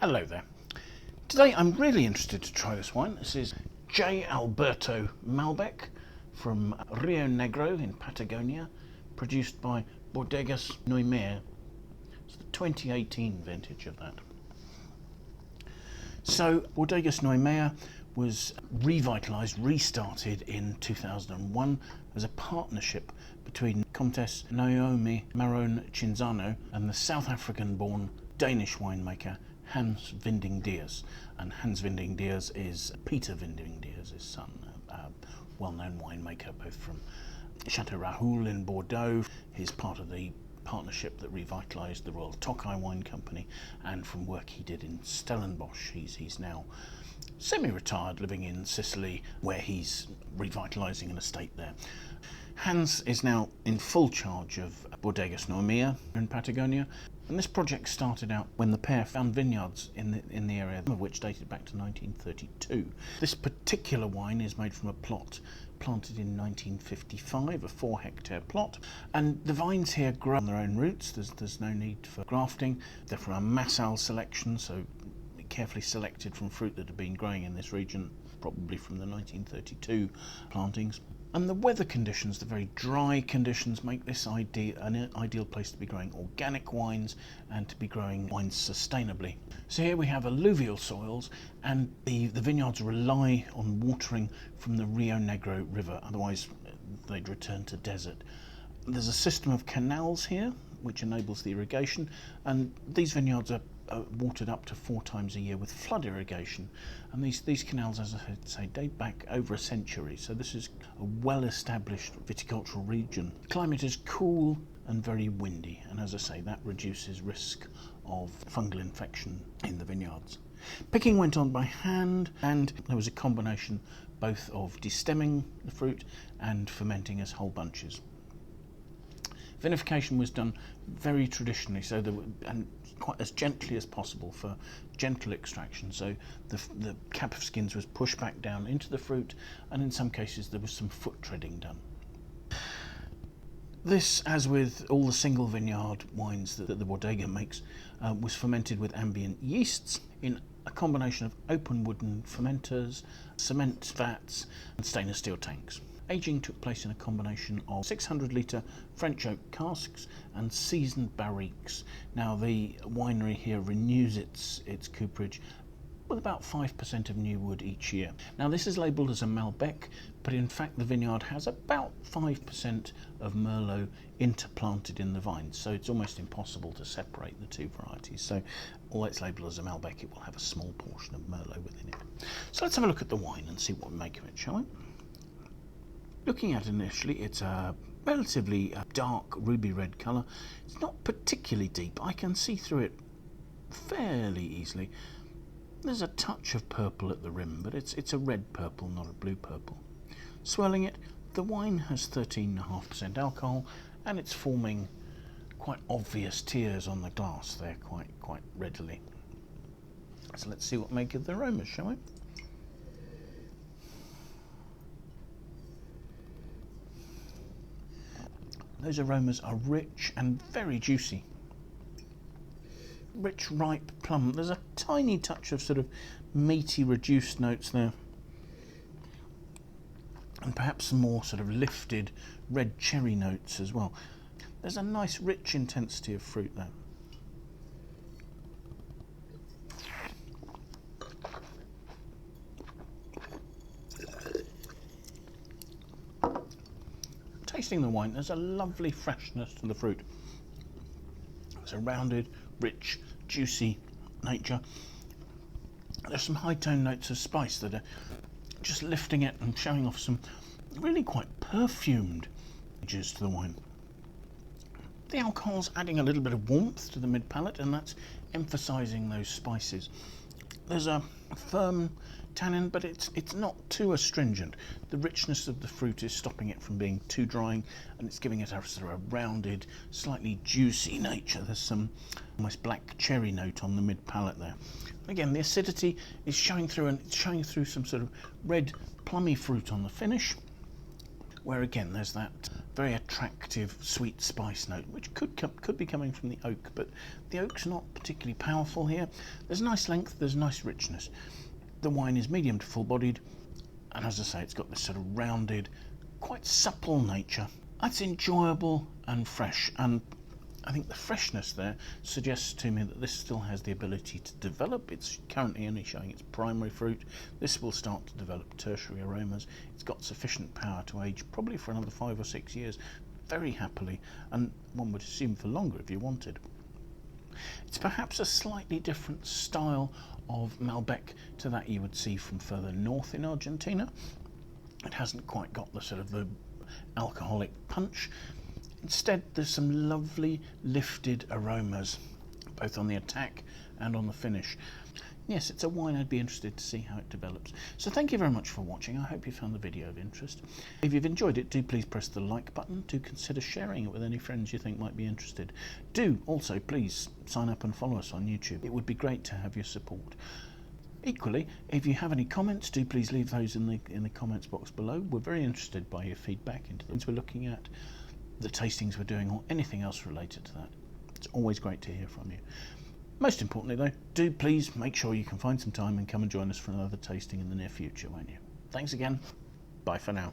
Hello there. Today I'm really interested to try this wine. This is J Alberto Malbec from Rio Negro in Patagonia, produced by Bodega Noemia. It's the 2018 vintage of that. So Bodega Noemia was revitalised, restarted in 2001 as a partnership between Comtesse Naomi Maron Cinzano and the South African-born Danish winemaker Hans Vinding Diers. And Hans Vinding Diers is Peter Vinding Diers' son, a well-known winemaker both from Chateau Raoul in Bordeaux. He's part of the partnership that revitalised the Royal Tokai Wine Company, and from work he did in Stellenbosch. He's now semi-retired, living in Sicily, where he's revitalising an estate there. Hans is now in full charge of Bodega Noemia in Patagonia, and this project started out when the pair found vineyards in the area, some of which dated back to 1932. This particular wine is made from a plot planted in 1955, a 4-hectare plot, and the vines here grow on their own roots. There's no need for grafting. They're from a Massal selection, so carefully selected from fruit that had been growing in this region, probably from the 1932 plantings. And the weather conditions, the very dry conditions, make this an ideal place to be growing organic wines and to be growing wines sustainably. So here we have alluvial soils, and the vineyards rely on watering from the Rio Negro river, otherwise they'd return to desert. There's a system of canals here which enables the irrigation, and these vineyards are watered up to 4 times a year with flood irrigation, and these canals, as I say, date back over a century, so this is a well-established viticultural region. The climate is cool and very windy, and as I say, that reduces risk of fungal infection in the vineyards. Picking went on by hand, and there was a combination both of destemming the fruit and fermenting as whole bunches. Vinification was done very traditionally, so and quite as gently as possible for gentle extraction. So the cap of skins was pushed back down into the fruit, and in some cases there was some foot treading done. This, as with all the single vineyard wines that the Bodega makes, was fermented with ambient yeasts in a combination of open wooden fermenters, cement vats, and stainless steel tanks. Aging took place in a combination of 600-litre French oak casks and seasoned barriques. Now the winery here renews its cooperage with about 5% of new wood each year. Now this is labelled as a Malbec, but in fact the vineyard has about 5% of Merlot interplanted in the vines, so it's almost impossible to separate the two varieties. So although it's labelled as a Malbec, it will have a small portion of Merlot within it. So let's have a look at the wine and see what we make of it, shall we? Looking at it initially, it's a relatively dark ruby red colour. It's not particularly deep. I can see through it fairly easily. There's a touch of purple at the rim, but it's a red purple, not a blue purple. Swirling it, the wine has 13.5% alcohol, and it's forming quite obvious tears on the glass there quite readily. So let's see what make of the aromas, shall we? Those aromas are rich and very juicy. Rich, ripe plum. There's a tiny touch of sort of meaty, reduced notes there. And perhaps some more sort of lifted red cherry notes as well. There's a nice, rich intensity of fruit there. Tasting the wine, there's a lovely freshness to the fruit. It's a rounded, rich, juicy nature. There's some high-tone notes of spice that are just lifting it and showing off some really quite perfumed edges to the wine. The alcohol's adding a little bit of warmth to the mid-palate, and that's emphasising those spices. There's a firm tannin, but it's not too astringent. The richness of the fruit is stopping it from being too drying, and it's giving it a sort of a rounded, slightly juicy nature. There's some almost black cherry note on the mid-palate there. Again, the acidity is showing through, and it's showing through some sort of red plummy fruit on the finish. where again there's that very attractive sweet spice note, which could be coming from the oak, but the oak's not particularly powerful here. There's nice length, there's nice richness. The wine is medium to full-bodied, and as I say, it's got this sort of rounded, quite supple nature. It's enjoyable and fresh, and I think the freshness there suggests to me that this still has the ability to develop. It's currently only showing its primary fruit. This will start to develop tertiary aromas. It's got sufficient power to age probably for another 5 or 6 years very happily, and one would assume for longer if you wanted. It's perhaps a slightly different style of Malbec to that you would see from further north in Argentina. It hasn't quite got the sort of the alcoholic punch. Instead, there's some lovely lifted aromas, both on the attack and on the finish. Yes, it's a wine I'd be interested to see how it develops. So thank you very much for watching. I hope you found the video of interest. If you've enjoyed it, do please press the like button. Do consider sharing it with any friends you think might be interested. Do also please sign up and follow us on YouTube. It would be great to have your support. Equally, if you have any comments, do please leave those in the comments box below. We're very interested by your feedback into the things we're looking at, the tastings we're doing, or anything else related to that. It's always great to hear from you. Most importantly though, do please make sure you can find some time and come and join us for another tasting in the near future, won't you? Thanks again. Bye for now.